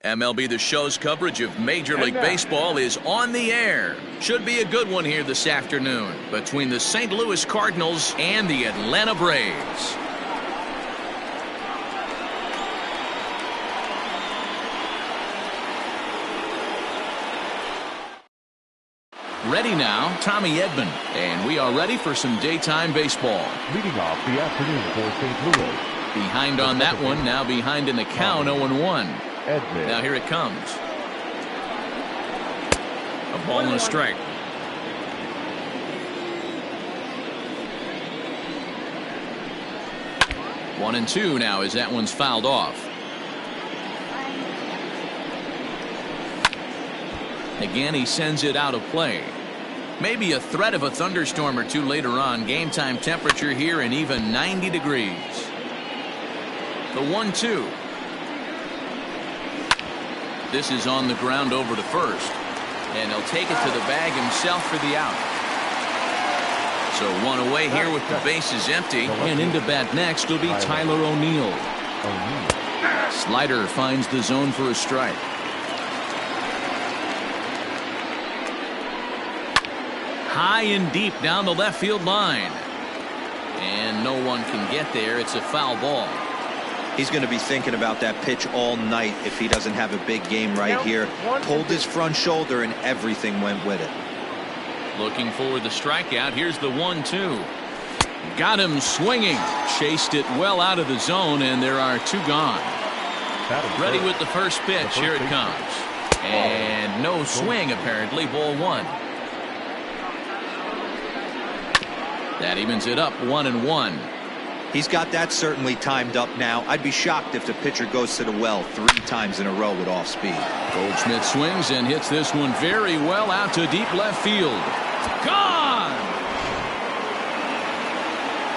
MLB The Show's coverage of Major League Baseball is on the air. Should be a good one here this afternoon between the St. Louis Cardinals and the Atlanta Braves. Ready now, Tommy Edman, and we are ready for some daytime baseball. Leading off the afternoon for St. Louis. Behind on that one, now behind in the count, 0-1. Edman. Now here it comes. A ball and a strike. One and two now as that one's fouled off. Again, he sends it out of play. Maybe a threat of a thunderstorm or two later on. Game time temperature here in even 90 degrees. The 1-2. This is on the ground over to first. And he'll take it to the bag himself for the out. So one away here with the bases empty. And into bat next will be Tyler O'Neill. Slider finds the zone for a strike. High and deep down the left field line. And no one can get there. It's a foul ball. He's going to be thinking about that pitch all night if he doesn't have a big game right here. Pulled his front shoulder and everything went with it. Looking for the strikeout. Here's the 1-2. Got him swinging. Chased it well out of the zone, and there are two gone. Ready with the first pitch. Here it comes. And no swing apparently. Ball one. That evens it up 1-1. He's got that certainly timed up now. I'd be shocked if the pitcher goes to the well 3 times in a row with off speed. Goldschmidt swings and hits this one very well out to deep left field. Gone!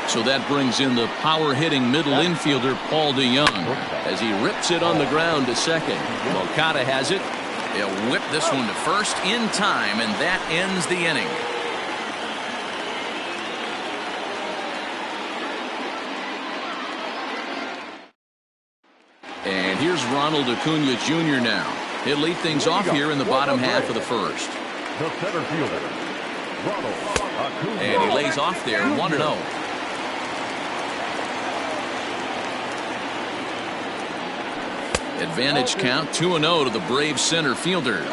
So that brings in the power-hitting middle infielder Paul DeYoung as he rips it on the ground to second. Moncada has it. He'll whip this one to first in time, and that ends the inning. And here's Ronald Acuna Jr. now. He'll lead things off here in the bottom half of the first. The center fielder, Ronald Acuna. And he lays off there 1-0. Advantage count 2-0 to the Braves center fielder.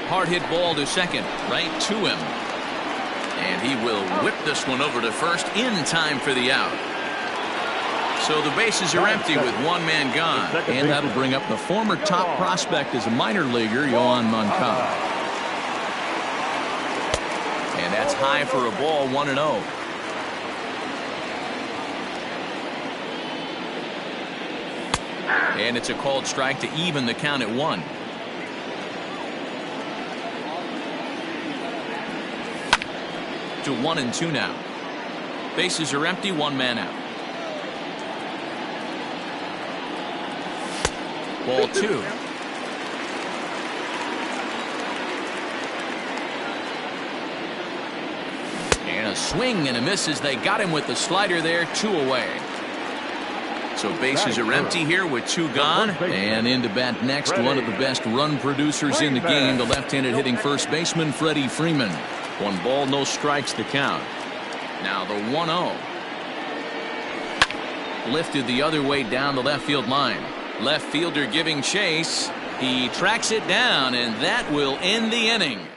Hard hit ball to second, right to him. And he will whip this one over to first in time for the out. So the bases are empty with one man gone. And that'll bring up the former top prospect as a minor leaguer, Yohan Moncada. And that's high for a ball, 1-0. And it's a called strike to even the count at 1. To 1-2 now. Bases are empty, one man out. Ball 2. And a swing and a miss as they got him with the slider there, 2 away. So bases are empty here with 2 gone. And into bat next, one of the best run producers in the game, the left-handed hitting first baseman Freddie Freeman. 1 ball, no strikes to count. Now the 1-0. Lifted the other way down the left field line. Left fielder giving chase. He tracks it down, and that will end the inning.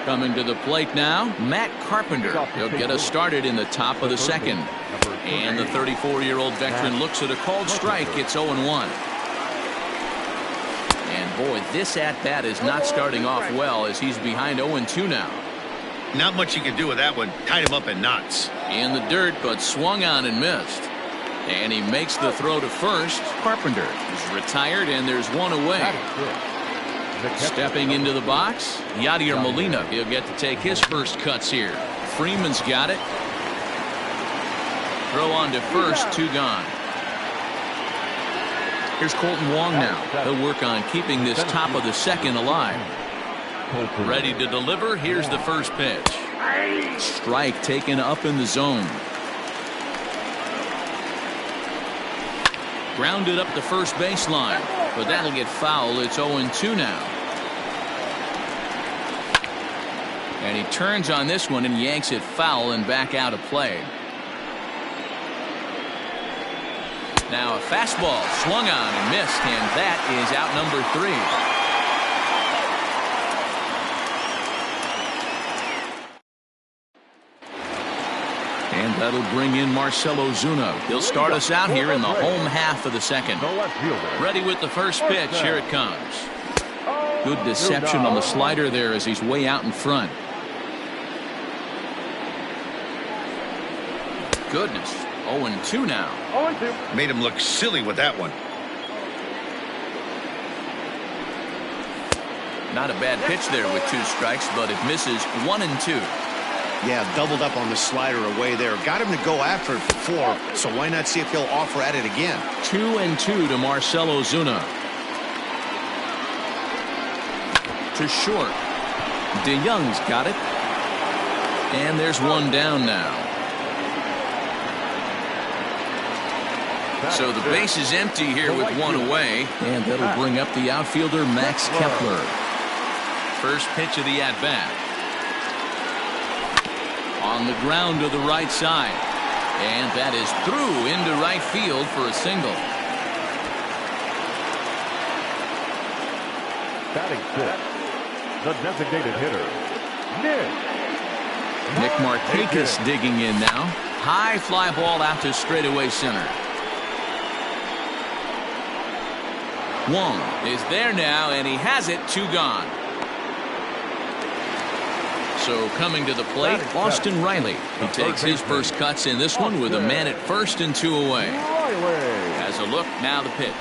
Coming to the plate now, Matt Carpenter. He'll get us started in the top of the second. And the 34-year-old veteran looks at a called strike. It's 0-1. And boy, this at-bat is not starting off well as he's behind 0-2 now. Not much you can do with that one. Tied him up in knots. In the dirt, but swung on and missed. And he makes the throw to first. Carpenter is retired, and there's 1 away. Stepping into the box, Yadier Molina. He'll get to take his first cuts here. Freeman's got it. Throw on to first, 2 gone. Here's Colton Wong now. He'll work on keeping this top of the second alive. Ready to deliver. Here's the first pitch. Strike taken up in the zone. Grounded up the first baseline, but that'll get foul. It's 0-2 now. And he turns on this one and yanks it foul and back out of play. Now a fastball swung on and missed, and that is out number 3. And that'll bring in Marcell Ozuna. He'll start us out here in the home half of the second. Ready with the first pitch. Here it comes. Good deception on the slider there as he's way out in front. Goodness. 0-2 now. Made him look silly with that one. Not a bad pitch there with 2 strikes, but it misses. 1-2. Yeah, doubled up on the slider away there. Got him to go after it before, so why not see if he'll offer at it again? 2-2 to Marcell Ozuna. To short. DeYoung's got it. And there's one down now. So the base is empty here with one away. And that'll bring up the outfielder Max Kepler. First pitch of the at-bat. On the ground to the right side. And that is through into right field for a single. Batting 6th, the designated hitter, Nick Markakis digging in now. High fly ball out to straightaway center. Wong is there now, and he has it. 2 gone. So coming to the plate, Austin Riley. He takes his first cuts in this one with a man at first and 2 away. Has a look, now the pitch.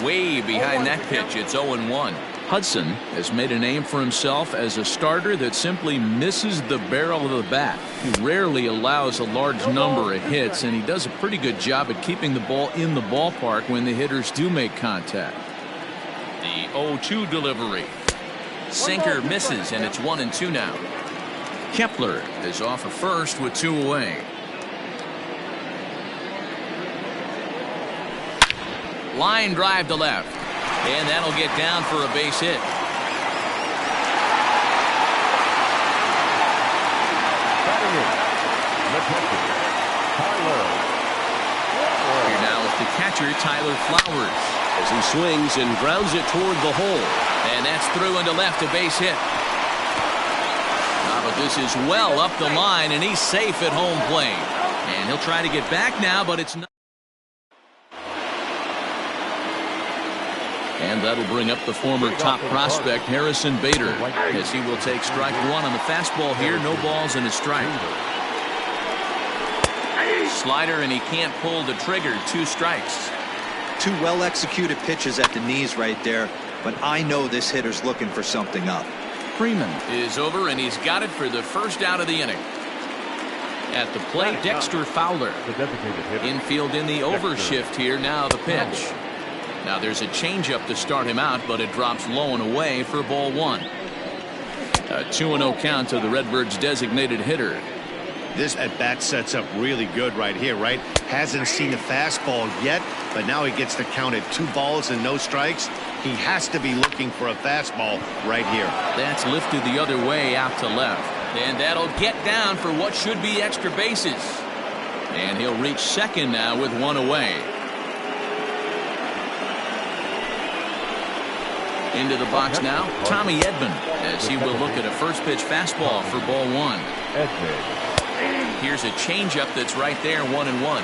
Way behind that pitch, it's 0-1. Hudson has made a name for himself as a starter that simply misses the barrel of the bat. He rarely allows a large number of hits, and he does a pretty good job at keeping the ball in the ballpark when the hitters do make contact. The 0-2 delivery. Sinker misses, and it's 1-2 now. Kepler is off of first with 2 away. Line drive to left, and that'll get down for a base hit. Here now is the catcher, Tyler Flowers, as he swings and grounds it toward the hole. And that's through into left, a base hit. But this is well up the line, and he's safe at home plate. And he'll try to get back now, but it's not. And that'll bring up the former top prospect, Harrison Bader, as he will take strike 1 on the fastball here. No balls and a strike. Slider, and he can't pull the trigger. 2 strikes. 2 well-executed pitches at the knees right there, but I know this hitter's looking for something up. Freeman is over, and he's got it for the first out of the inning. At the plate, Dexter Fowler. Infield in the overshift here. Now the pitch. Now there's a changeup to start him out, but it drops low and away for ball 1. A 2-0 count to the Redbirds' designated hitter. This at-bat sets up really good right here, right? Hasn't seen the fastball yet, but now he gets the count at 2 balls and no strikes. He has to be looking for a fastball right here. That's lifted the other way out to left. And that'll get down for what should be extra bases. And he'll reach second now with 1 away. Into the box now, Tommy Edman, as he will look at a first pitch fastball for ball 1. Here's a changeup that's right there, 1-1.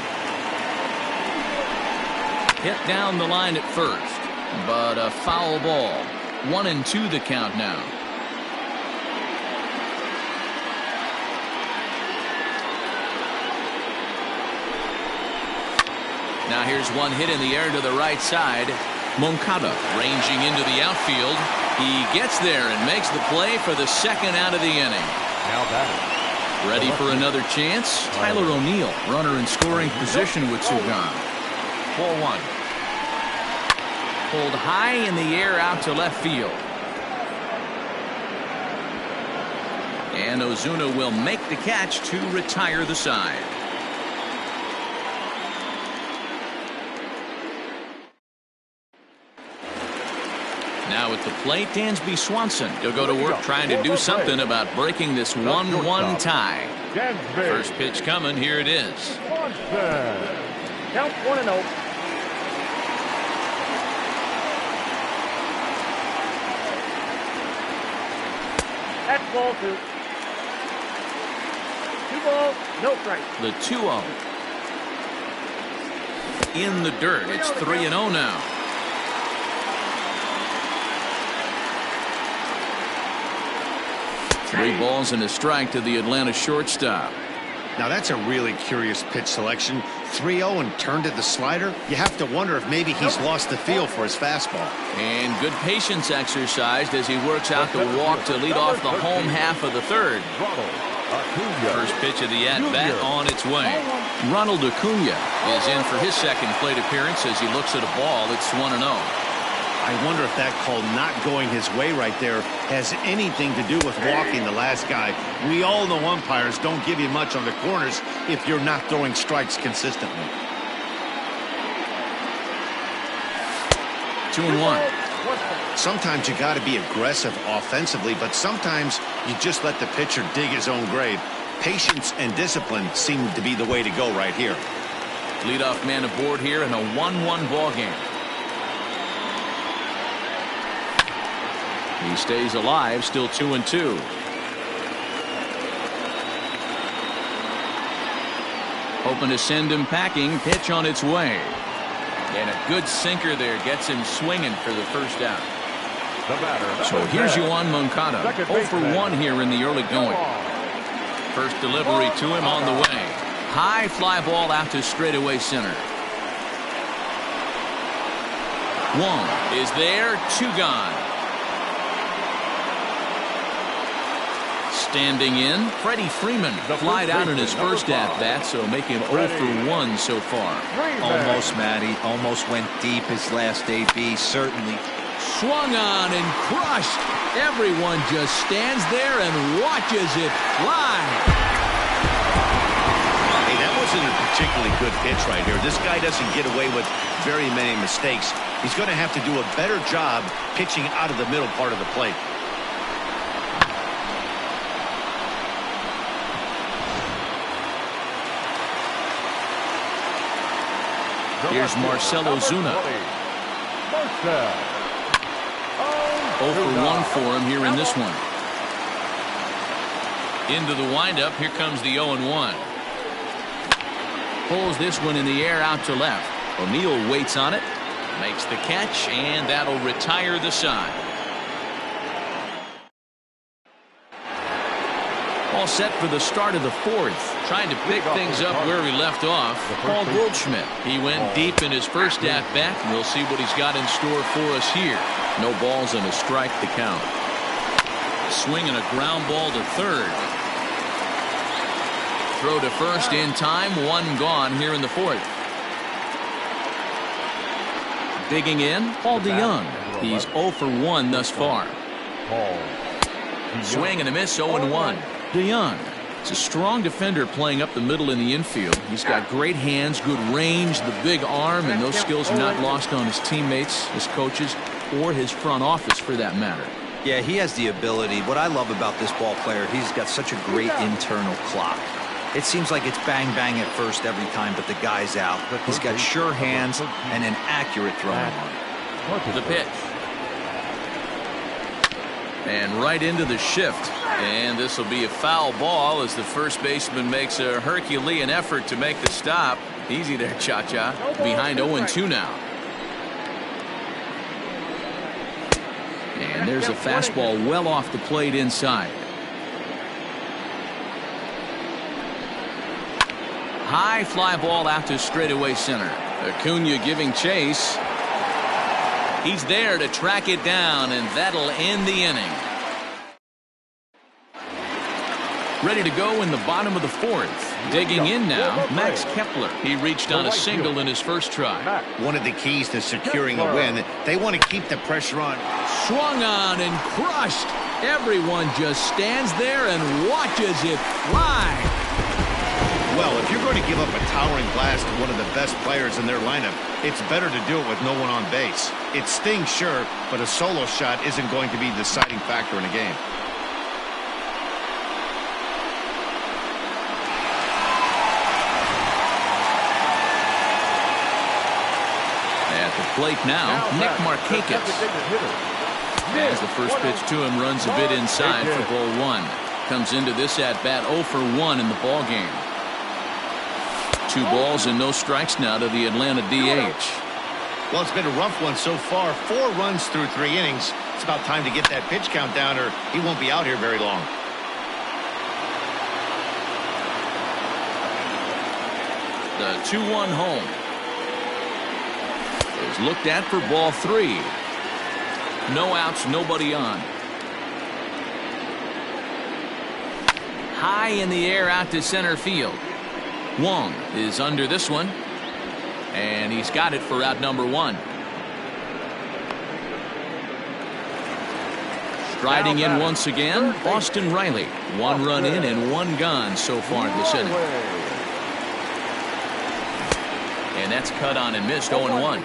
Hit down the line at first, but a foul ball. 1-2 the count now. Now here's one hit in the air to the right side. Moncada ranging into the outfield. He gets there and makes the play for the second out of the inning. Now batting. Ready for another chance? Tyler O'Neill, runner in scoring position with 2 gone. 4-1. Pulled high in the air out to left field. And Ozuna will make the catch to retire the side. Now at the plate, Dansby Swanson. He'll go to work trying to do something about breaking this 1-1 tie. First pitch coming. Here it is. Count 1-0. That's ball 2. 2 balls, no strikes. The 2-0. In the dirt. It's 3-0 now. Three balls and a strike to the Atlanta shortstop. Now that's a really curious pitch selection. 3-0 and turned to the slider. You have to wonder if maybe he's lost the feel for his fastball. And good patience exercised as he works out the walk to lead off the home half of the third. First pitch of the at-bat on its way. Ronald Acuna is in for his second plate appearance as he looks at a ball that's 1-0. I wonder if that call not going his way right there has anything to do with walking the last guy. We all know umpires don't give you much on the corners if you're not throwing strikes consistently. 2-1. Sometimes you got to be aggressive offensively, but sometimes you just let the pitcher dig his own grave. Patience and discipline seem to be the way to go right here. Leadoff man aboard here in a 1-1 ball game. He stays alive, still 2-2. Hoping to send him packing. Pitch on its way. And a good sinker there gets him swinging for the first out. So here's Yoan Moncada. 0 for 1 here in the early going. First delivery to him on the way. High fly ball out to straightaway center. 1 is there, 2 gone. Standing in, Freddie Freeman flied out in his first at-bat, so making 0 for 1 so far. Almost, Matty. Almost went deep his last AB, certainly. Swung on and crushed. Everyone just stands there and watches it fly. Hey, that wasn't a particularly good pitch right here. This guy doesn't get away with very many mistakes. He's going to have to do a better job pitching out of the middle part of the plate. Here's Marcell Ozuna. 0 for 1 for him here in this one. Into the windup. Here comes the 0-1. Pulls this one in the air out to left. O'Neill waits on it. Makes the catch, and that'll retire the side. All set for the start of the fourth. Trying to pick things up where he left off. Paul Goldschmidt. He went deep in his first at-bat. We'll see what he's got in store for us here. No balls and a strike to count. Swing and a ground ball to third. Throw to first in time. 1 gone here in the fourth. Digging in, Paul DeYoung. He's 0 for 1 thus far. Swing and a miss, 0-1. DeYoung is a strong defender playing up the middle in the infield. He's got great hands, good range, the big arm, and those skills are not lost on his teammates, his coaches, or his front office for that matter. Yeah, he has the ability. What I love about this ball player, he's got such a great internal clock. It seems like it's bang bang at first every time, but the guy's out. He's got sure hands and an accurate throwing arm. The pitch. And right into the shift. And this will be a foul ball as the first baseman makes a Herculean effort to make the stop. Easy there, Cha-Cha. Behind 0-2 now. And there's a fastball well off the plate inside. High fly ball out to straightaway center. Acuna giving chase. He's there to track it down, and that'll end the inning. Ready to go in the bottom of the fourth. Digging in now, Max Kepler. He reached on a single in his first try. One of the keys to securing a win, they want to keep the pressure on. Swung on and crushed. Everyone just stands there and watches it fly. Well, if you're going to give up a towering blast to one of the best players in their lineup, it's better to do it with no one on base. It stings, sure, but a solo shot isn't going to be the deciding factor in a game. At the plate now, Nick Markakis. As the first pitch to him runs a bit inside for ball one. Comes into this at-bat 0 for 1 in the ball game. 2 balls and no strikes now to the Atlanta DH. Well, it's been a rough one so far. 4 runs through 3 innings. It's about time to get that pitch count down or he won't be out here very long. The 2-1 home is looked at for ball 3. No outs, nobody on. High in the air out to center field. Wong is under this one, and he's got it for out number 1. Striding in once again, Austin Riley. 1 run in and 1 gone so far this inning. And that's cut on and missed 0-1.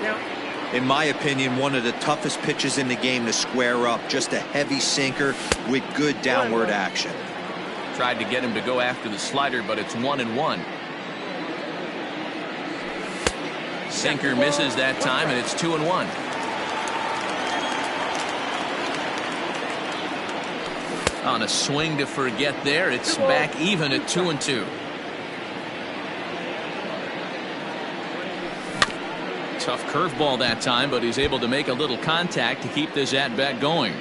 In my opinion, one of the toughest pitches in the game to square up. Just a heavy sinker with good downward action. Tried to get him to go after the slider, but it's 1-1. Sinker misses that time, and it's 2-1. On a swing to forget there, it's back even at 2-2. Tough curveball that time, but he's able to make a little contact to keep this at-bat going.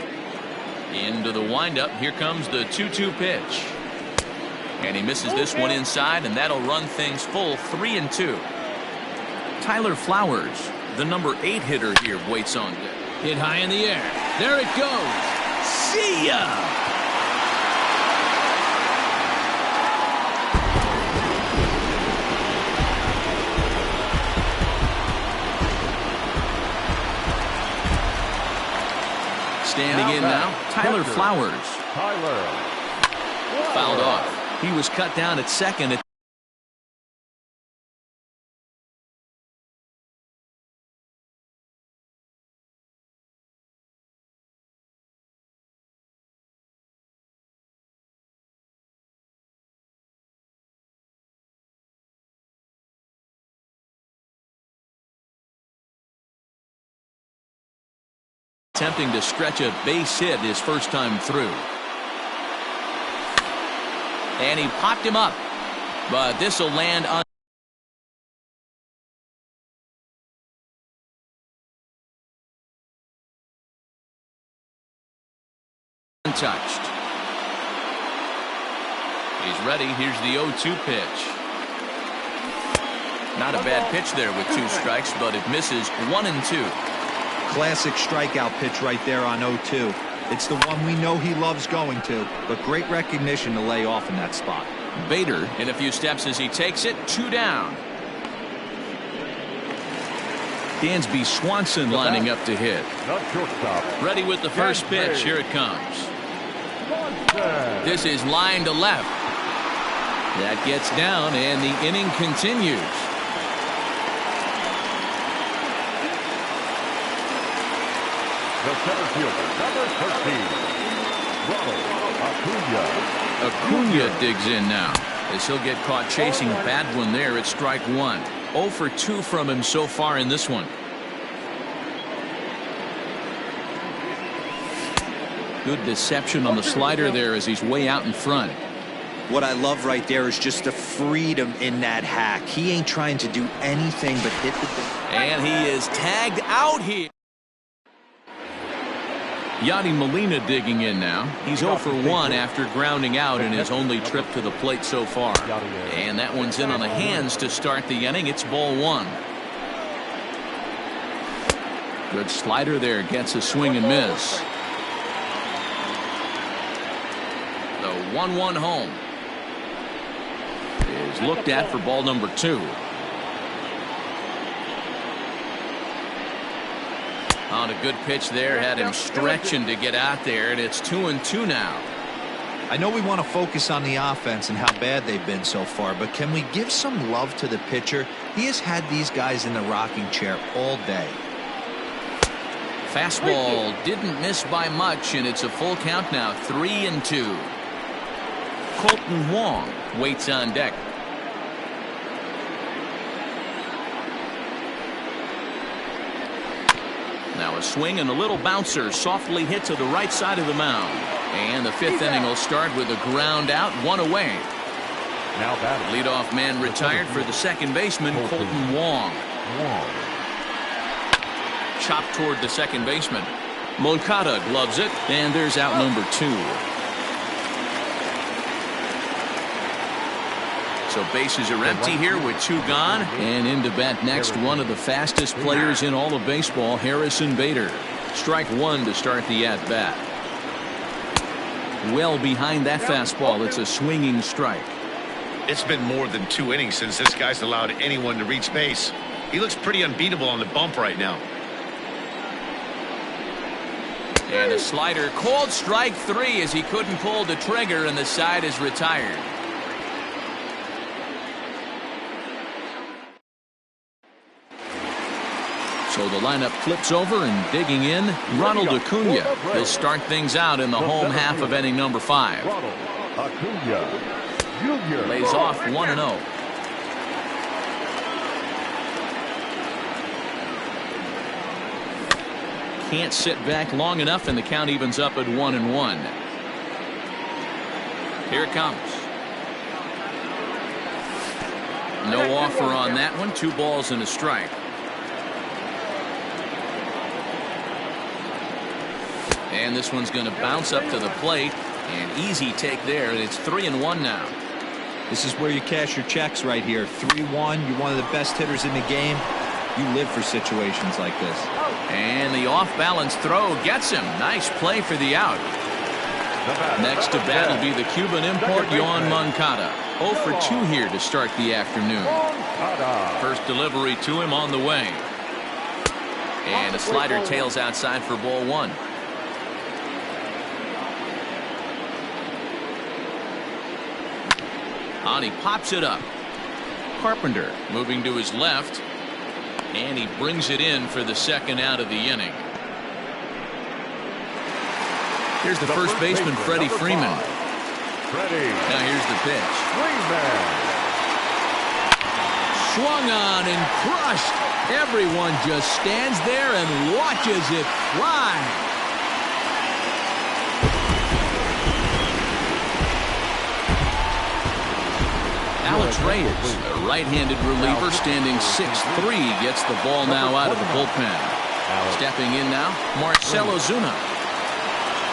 Into the windup, here comes the 2-2 pitch. And he misses this one inside, and that'll run things full 3-2. Tyler Flowers, the number 8 hitter here, waits on deck. Hit high in the air. There it goes. See ya! Standing in now, Tyler Flowers. Fouled off. He was cut down at second. Attempting to stretch a base hit his first time through. And he popped him up. But this will land untouched. He's ready. Here's the 0-2 pitch. Not a bad pitch there with 2 strikes, but it misses 1-2. Classic strikeout pitch right there on 0-2. It's the one we know he loves going to, but great recognition to lay off in that spot. Bader in a few steps as he takes it. 2 down. Dansby Swanson lining up to hit. Ready with the first pitch. Here it comes. This is line to left. That gets down, and the inning continues. The center fielder, number 13, Acuna digs in now as he'll get caught chasing a bad one there at strike 1. 0 for 2 from him so far in this one. Good deception on the slider there as he's way out in front. What I love right there is just the freedom in that hack. He ain't trying to do anything but hit the ball. And he is tagged out here. Yadi Molina digging in now. He's 0 for 1 after grounding out in his only trip to the plate so far. And that one's in on the hands to start the inning. It's ball 1. Good slider there. Gets a swing and miss. The 1-1 home is looked at for ball number 2. On a good pitch there, had him stretching to get out there, and it's 2-2 now. I know we want to focus on the offense and how bad they've been so far, but can we give some love to the pitcher? He has had these guys in the rocking chair all day. Fastball didn't miss by much, and it's a full count now, 3-2. Colton Wong waits on deck. Now a swing and a little bouncer softly hit to the right side of the mound. And the fifth inning will start with a ground out, one away. Now batting. Leadoff man retired for the second baseman, Colton Wong. Chopped toward the second baseman. Moncada gloves it, and there's out number 2. So bases are empty here with 2 gone. And in to bat next, one of the fastest players in all of baseball, Harrison Bader. Strike 1 to start the at-bat. Well behind that fastball. It's a swinging strike. It's been more than 2 innings since this guy's allowed anyone to reach base. He looks pretty unbeatable on the bump right now. And a slider called strike 3 as he couldn't pull the trigger, and the side is retired. So the lineup flips over, and digging in, Ronald Acuna. He'll start things out in the home half of inning number 5. Acuna Jr. Lays off 1-0. Can't sit back long enough, and the count evens up at 1-1. Here it comes. No offer on that one. 2 balls and a strike. And this one's going to bounce up to the plate. An easy take there, and it's 3-1 now. This is where you cash your checks right here. 3-1. You're one of the best hitters in the game. You live for situations like this. And the off-balance throw gets him. Nice play for the out. Next to bat will be the Cuban import, Yoan Moncada. 0 for 2 here to start the afternoon. First delivery to him on the way. And a slider tails outside for ball 1. On he pops it up. Carpenter moving to his left. And he brings it in for the second out of the inning. Here's the first baseman, Freddie Freeman. Now here's the pitch. Swung on and crushed. Everyone just stands there and watches it fly. Alex Reyes, a right-handed reliever, standing 6'3", gets the ball now out of the bullpen. Stepping in now, Marcell Ozuna.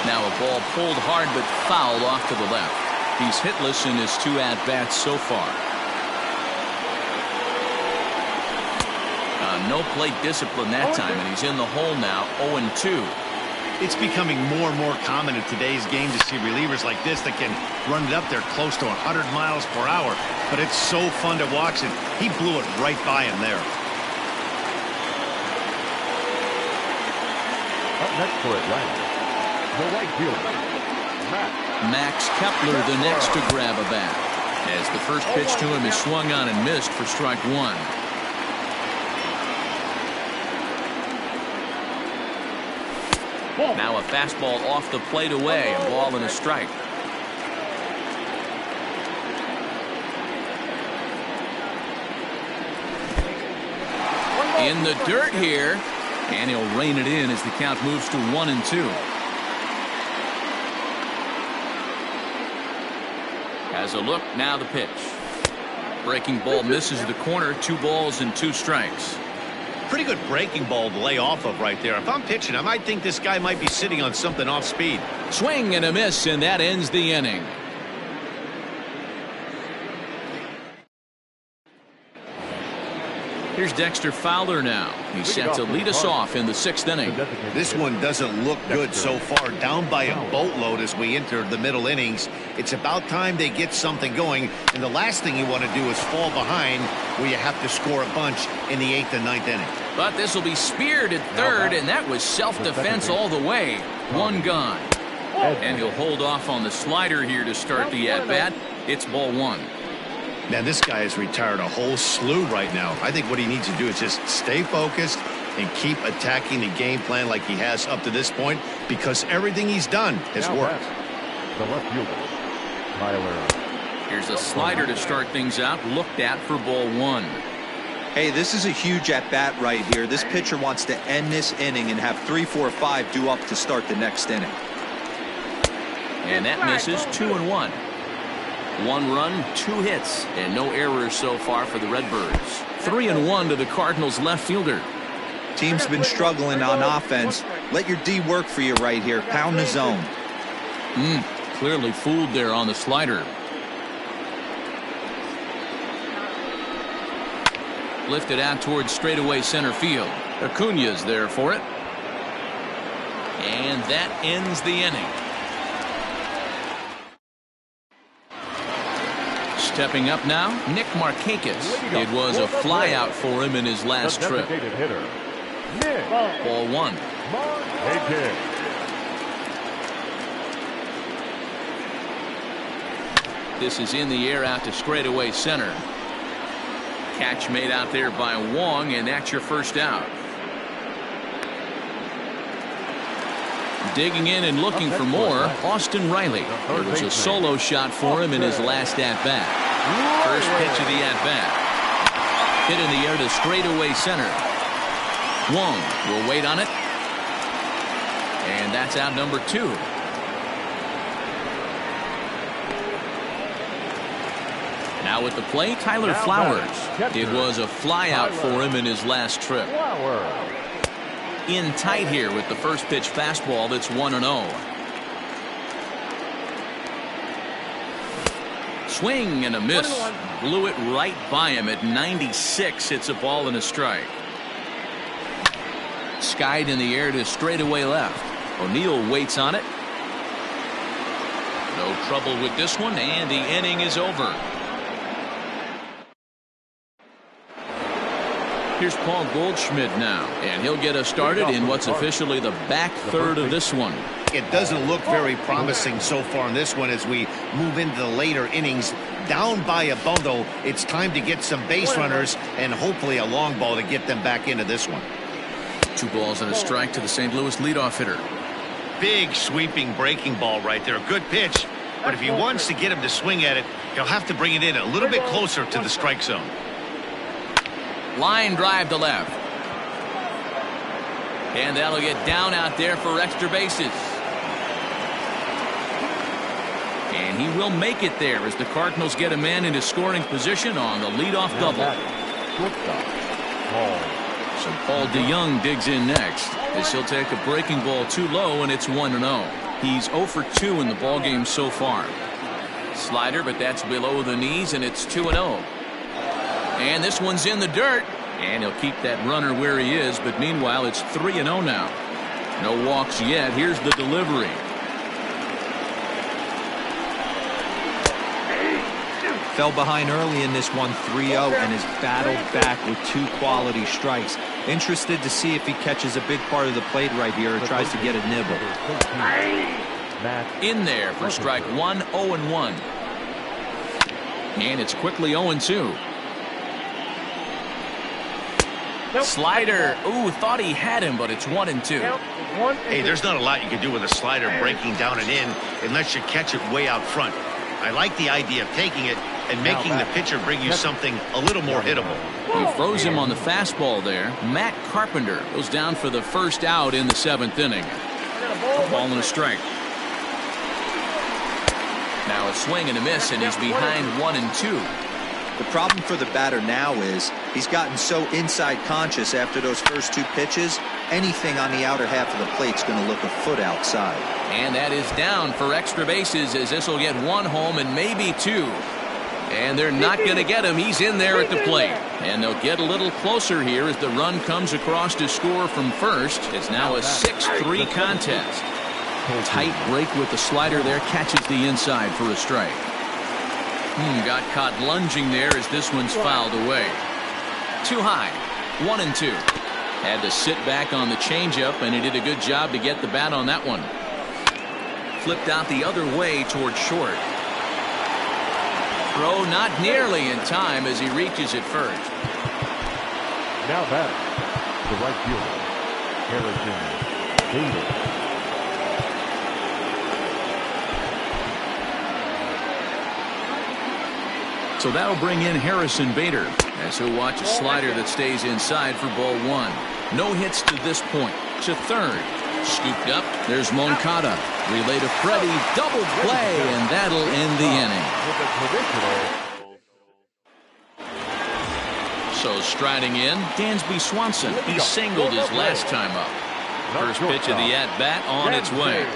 Now a ball pulled hard but fouled off to the left. He's hitless in his 2 at-bats so far. No plate discipline that time, and he's in the hole now, 0-2. It's becoming more and more common in today's game to see relievers like this that can run it up there close to 100 miles per hour. But it's so fun to watch, and he blew it right by him there. Up next for Atlanta, the right fielder, Max Kepler, the next to grab a bat, as the first pitch to him is swung on and missed for strike 1. Now a fastball off the plate away, a ball and a strike. In the dirt here, and he'll rein it in as the count moves to 1-2. Has a look, now the pitch. Breaking ball misses the corner, 2 balls and 2 strikes. Pretty good breaking ball to lay off of right there. If I'm pitching, I might think this guy might be sitting on something off speed. Swing and a miss, and that ends the inning. Here's Dexter Fowler now. He's set to lead us off in the 6th inning. This one doesn't look good so far. Down by a boatload as we enter the middle innings. It's about time they get something going. And the last thing you want to do is fall behind where you have to score a bunch in the 8th and 9th inning. But this will be speared at third, and that was self-defense all the way. 1 gone. And he'll hold off on the slider here to start the at-bat. It's ball 1. Now, this guy has retired a whole slew right now. I think what he needs to do is just stay focused and keep attacking the game plan like he has up to this point, because everything he's done has worked. The left fielder, Tyler. Here's a slider to start things out, looked at for ball 1. Hey, this is a huge at-bat right here. This pitcher wants to end this inning and have 3, 4, 5 due up to start the next inning. And that misses. 2-1. 1 run, 2 hits, and no errors so far for the Redbirds. 3-1 to the Cardinals left fielder. Team's been struggling on offense. Let your D work for you right here. Pound the zone. Clearly fooled there on the slider. Lifted out towards straightaway center field. Acuna's there for it. And that ends the inning. Stepping up now, Nick Markakis. It was a flyout for him in his last trip. Hitter, Ball 1. Markakis. This is in the air out to straightaway center. Catch made out there by Wong, and that's your first out. Digging in and looking for more, Austin Riley. It was a solo shot for him in his last at-bat. First pitch of the at-bat. Hit in the air to straightaway center. Wong will wait on it. And that's out number 2. Now at the plate, Tyler Flowers. It was a flyout for him in his last trip. In tight here with the first pitch fastball that's 1-0. Swing and a miss. Blew it right by him at 96. It's a ball and a strike. Skied in the air to straightaway left. O'Neill waits on it. No trouble with this one, and the inning is over. Here's Paul Goldschmidt now, and he'll get us started in what's officially the back third of this one. It doesn't look very promising so far in this one as we move into the later innings. Down by a bundle, it's time to get some base runners and hopefully a long ball to get them back into this one. 2 balls and a strike to the St. Louis leadoff hitter. Big sweeping breaking ball right there. A good pitch. But if he wants to get him to swing at it, he'll have to bring it in a little bit closer to the strike zone. Line drive to left. And that'll get down out there for extra bases. And he will make it there as the Cardinals get a man into scoring position on the leadoff double. So Paul DeYoung digs in next as he'll take a breaking ball too low, and it's 1-0. He's 0 for 2 in the ballgame so far. Slider, but that's below the knees, and it's 2-0. And this one's in the dirt, and he'll keep that runner where he is, but meanwhile it's 3-0 now. No walks yet. Here's the delivery. Fell behind early in this one 3-0 and has battled back with 2 quality strikes. Interested to see if he catches a big part of the plate right here or tries to get a nibble. In there for strike 1, 0-1. And it's quickly 0-2. Slider. Ooh, thought he had him, but it's 1-2. Hey, there's not a lot you can do with a slider breaking down and in unless you catch it way out front. I like the idea of taking it and making the pitcher bring you something a little more hittable. He froze him on the fastball there. Matt Carpenter goes down for the first out in the 7th inning. A ball and a strike. Now a swing and a miss, and he's behind 1-2. The problem for the batter now is he's gotten so inside conscious after those first 2 pitches. Anything on the outer half of the plate's going to look a foot outside. And that is down for extra bases as this will get 1 home and maybe 2. And they're not going to get him. He's in there at the plate. And they'll get a little closer here as the run comes across to score from first. It's now a 6-3 contest. Tight break with the slider there. Catches the inside for a strike. Got caught lunging there as this one's fouled away. Too high. 1-2. Had to sit back on the changeup, and he did a good job to get the bat on that one. flipped out the other way towards short. Throw not nearly in time as he reaches it first. Now back, the right fielder, Harrison Bader. So that'll bring in Harrison Bader as he'll watch a slider that stays inside for ball one. No hits to this point. To third. Scooped up. There's Moncada. Relay to Freddie. Double play, and that'll end the inning. So striding in, Dansby Swanson. He singled his last time up. First pitch of the at-bat on its way.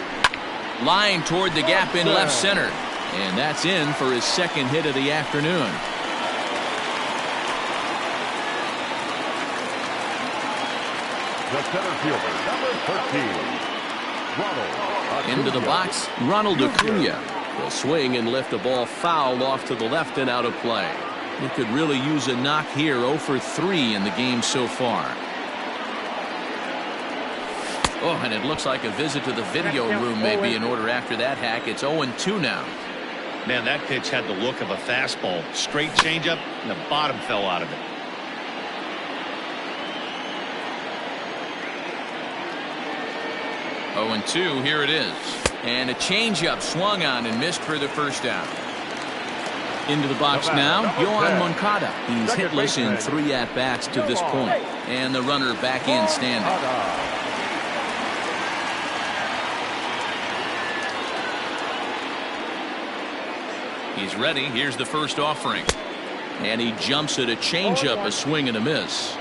Line toward the gap in left center. And that's in for his second hit of the afternoon. The center fielder, number 13, Ronald Acuna. Into the box, Ronald Acuna will swing and lift a ball foul off to the left and out of play. He could really use a knock here. 0 for 3 in the game so far. Oh, and it looks like a visit to the video room may be in order after that hack. It's 0-2 now. Man, that pitch had the look of a fastball. Straight changeup, and the bottom fell out of it. Oh, and 2, here it is. And a changeup swung on and missed for the first down. Into the box now, Yohan Moncada. He's hitless in 3 at-bats to this point. And the runner back in standing. He's ready. Here's the first offering. And he jumps at a changeup, a swing and a miss.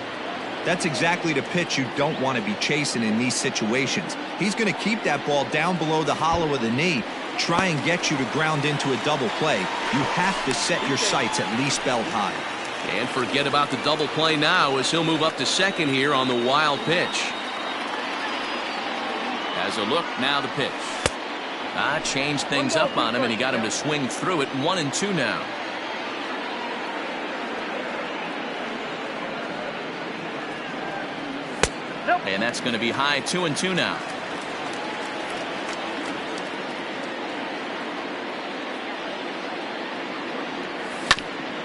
That's exactly the pitch you don't want to be chasing in these situations. He's going to keep that ball down below the hollow of the knee, try and get you to ground into a double play. You have to set your sights at least belt high. And forget about the double play now as he'll move up to second here on the wild pitch. As a look, now the pitch. Changed things up on him, and he got him to swing through it. 1-2 now. And that's going to be high. 2-2 now.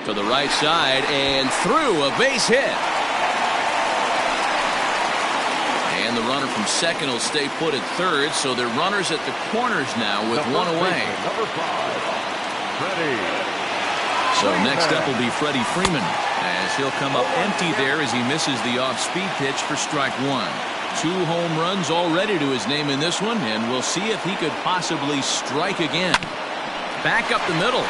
To the right side and through, a base hit. And the runner from second will stay put at third, so they're runners at the corners now with one away. Number 5, Freddie. So next up will be Freddie Freeman, as he'll come up empty there as he misses the off-speed pitch for strike one. 2 home runs already to his name in this one, and we'll see if he could possibly strike again. Back up the middle.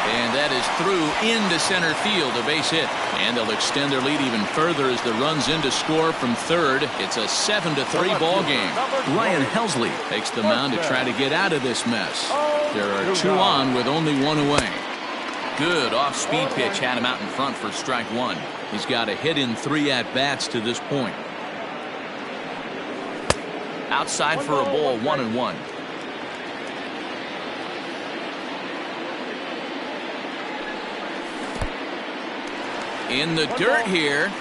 And that is through into center field, a base hit. And they'll extend their lead even further as the runs in to score from third. It's a 7-3 ball game. Ryan Helsley takes the mound to try to get out of this mess. There are 2 on with only 1 away. Good off-speed pitch had him out in front for strike one. He's got a hit in 3 at-bats to this point. Outside for a ball, 1-1. In the dirt here.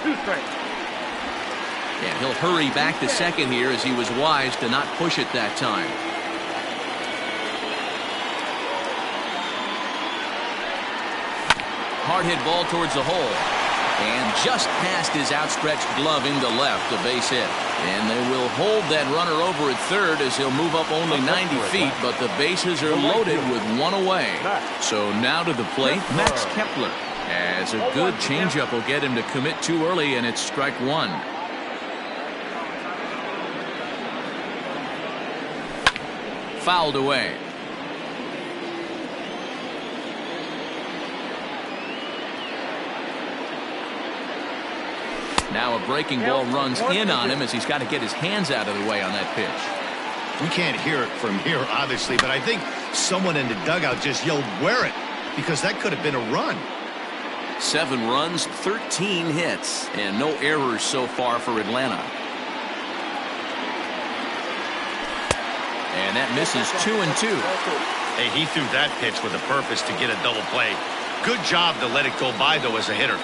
And he'll hurry back to second here as he was wise to not push it that time. Hard hit ball towards the hole. And just past his outstretched glove into left, a base hit. And they will hold that runner over at third as he'll move up only 90 feet, but the bases are loaded with 1 away. So now to the plate, Max Kepler. As a good changeup will get him to commit too early, and it's strike one. Fouled away. Now a breaking ball runs in on him as he's got to get his hands out of the way on that pitch. We can't hear it from here, obviously, but I think someone in the dugout just yelled, "Wear it," because that could have been a run. 7 runs, 13 hits, and no errors so far for Atlanta. And that misses 2-2. Hey, he threw that pitch with a purpose to get a double play. Good job to let it go by, though, as a hitter.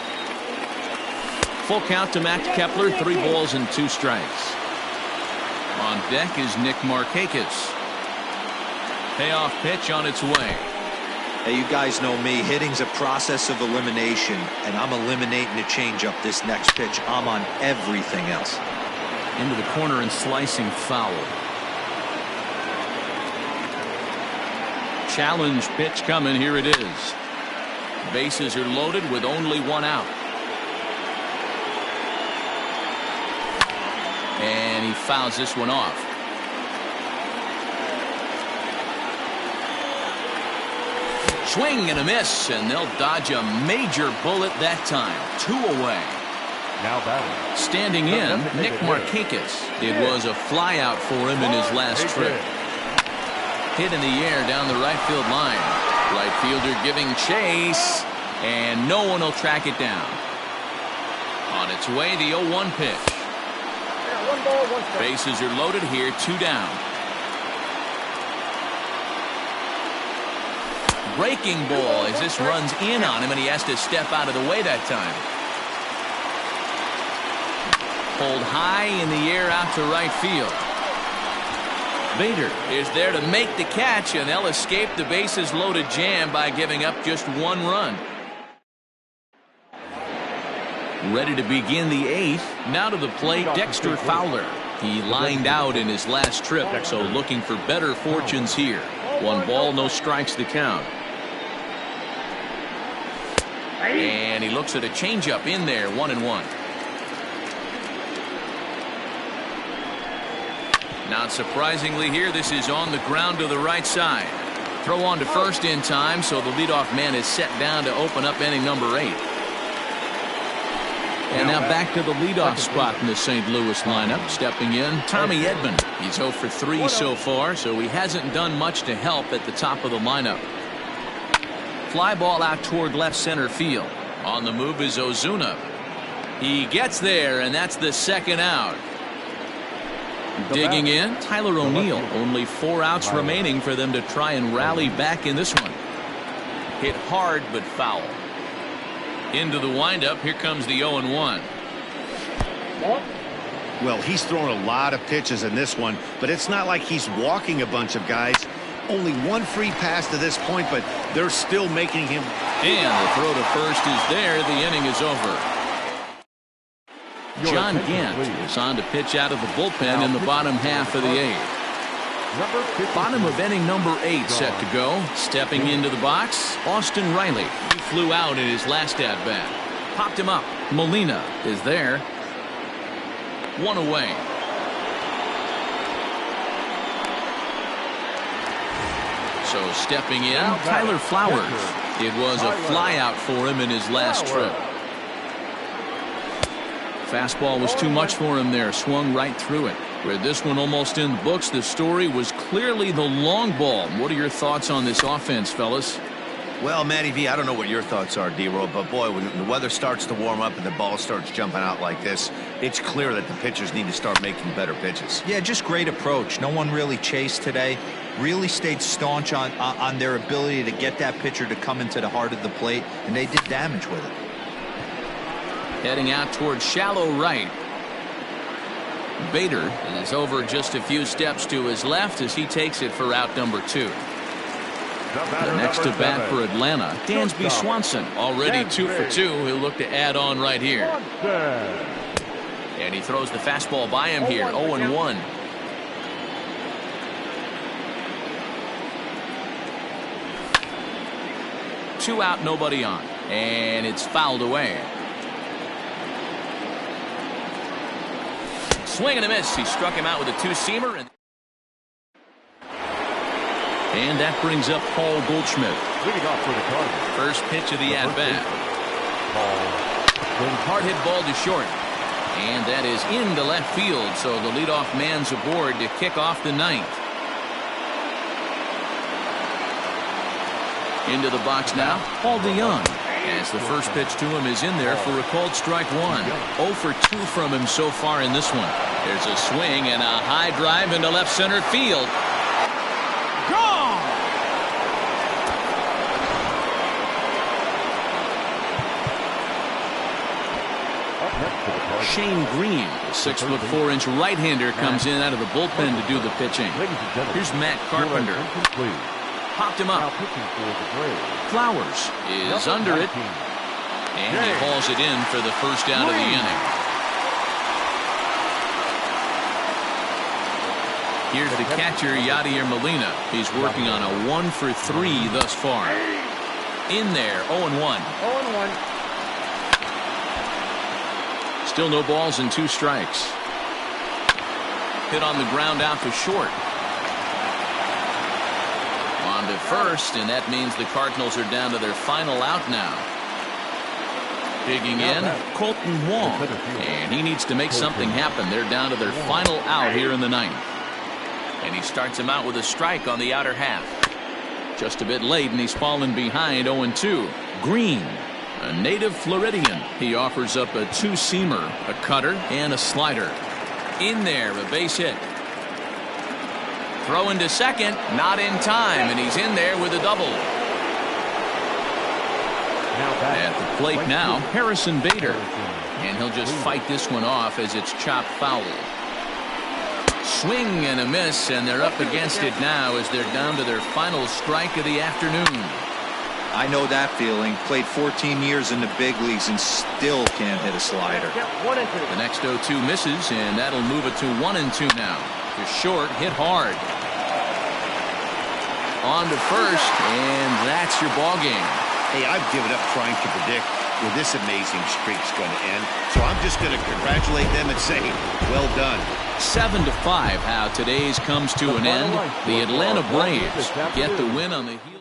Full count to Max Kepler, 3 balls and 2 strikes. On deck is Nick Markakis. Payoff pitch on its way. Hey, you guys know me. Hitting's a process of elimination, and I'm eliminating the changeup this next pitch. I'm on everything else. Into the corner and slicing foul. Challenge pitch coming. Here it is. Bases are loaded with only one out. And he fouls this one off. Swing and a miss, and they'll dodge a major bullet that time. 2 away. Now batting. Standing in, Nick Markakis. It was a flyout for him in his last trip. Hit in the air down the right field line. Right fielder giving chase, and no one will track it down. On its way, the 0-1 pitch. Bases are loaded here, 2 down. Breaking ball as this runs in on him, and he has to step out of the way that time. Pulled high in the air out to right field. Bader is there to make the catch, and they'll escape the bases loaded jam by giving up just 1 run. Ready to begin the 8th. Now to the plate, Dexter Fowler. He lined out in his last trip, so looking for better fortunes here. 1 ball, no strikes to count. And he looks at a changeup in there, 1-1. Not surprisingly here, this is on the ground to the right side. Throw on to first in time, so the leadoff man is set down to open up inning number 8. And now back to the leadoff spot in the St. Louis lineup. Stepping in, Tommy Edman. He's 0 for 3 so far, so he hasn't done much to help at the top of the lineup. Fly ball out toward left center field. On the move is Ozuna. He gets there, and that's the 2nd out. Digging in, Tyler O'Neill. Only 4 outs remaining for them to try and rally back in this one. Hit hard, but foul. Into the windup, here comes the 0-1. Well, he's thrown a lot of pitches in this one, but it's not like he's walking a bunch of guys. Only 1 free pass to this point, but they're still making him. And the throw to first is there. The inning is over. John Gant is on to pitch out of the bullpen in the bottom half of the 8th. Bottom of inning number 8 set to go. Stepping into the box, Austin Riley. He flew out in his last at-bat. Popped him up. Molina is there. 1 away. So stepping in, Tyler Flowers. It was a flyout for him in his last trip. Fastball was too much for him there. Swung right through it. With this one almost in the books, the story was clearly the long ball. What are your thoughts on this offense, fellas? Well, Matty V, I don't know what your thoughts are, D-Roll, but boy, when the weather starts to warm up and the ball starts jumping out like this, it's clear that the pitchers need to start making better pitches. Yeah, just great approach. No one really chased today. Really stayed staunch on their ability to get that pitcher to come into the heart of the plate, and they did damage with it. Heading out towards shallow right. Bader is over just a few steps to his left as he takes it for out number 2. The next to bat for Atlanta, Dansby Swanson, already 2 for 2. He'll look to add on right here. And he throws the fastball by him here, 0-1. Two out, nobody on. And it's fouled away. Swing and a miss. He struck him out with a 2-seamer. And that brings up Paul Goldschmidt. Leading off for the Cardinals. First pitch of the at-bat. Hard hit ball to short. And that is into left field, so the leadoff man's aboard to kick off the 9th. Into the box now, Paul DeYoung. As the first pitch to him is in there for a called strike 1. 0 for 2 from him so far in this one. There's a swing and a high drive into left center field. Gone! Shane Green, the 6'4" right-hander, comes in out of the bullpen to do the pitching. Here's Matt Carpenter. Popped him up. Flowers is under it. And he hauls it in for the first out of the inning. Here's the catcher, Yadier Molina. He's working on a 1 for 3 thus far. In there, 0-1. 0-1. Still no balls and 2 strikes. Hit on the ground out to short. On to first, and that means the Cardinals are down to their final out now. Digging in, Colton Wong, and he needs to make something happen. They're down to their final out here in the 9th. And he starts him out with a strike on the outer half. Just a bit late, and he's fallen behind 0-2. Green, a native Floridian. He offers up a 2-seamer, a cutter, and a slider. In there, a base hit. Throw into second, not in time, and he's in there with a double. At the plate now, Harrison Bader. And he'll just fight this one off as it's chopped foul. Swing and a miss, and they're up against it now as they're down to their final strike of the afternoon. I know that feeling. Played 14 years in the big leagues and still can't hit a slider. The next 0-2 misses, and that'll move it to 1-2 now. To short, hit hard. On to first, and that's your ball game. Hey, I've given up trying to predict where this amazing streak's going to end, so I'm just going to congratulate them and say, well done. 7-5, how today's comes to an end. The Atlanta Braves get the win on the heel.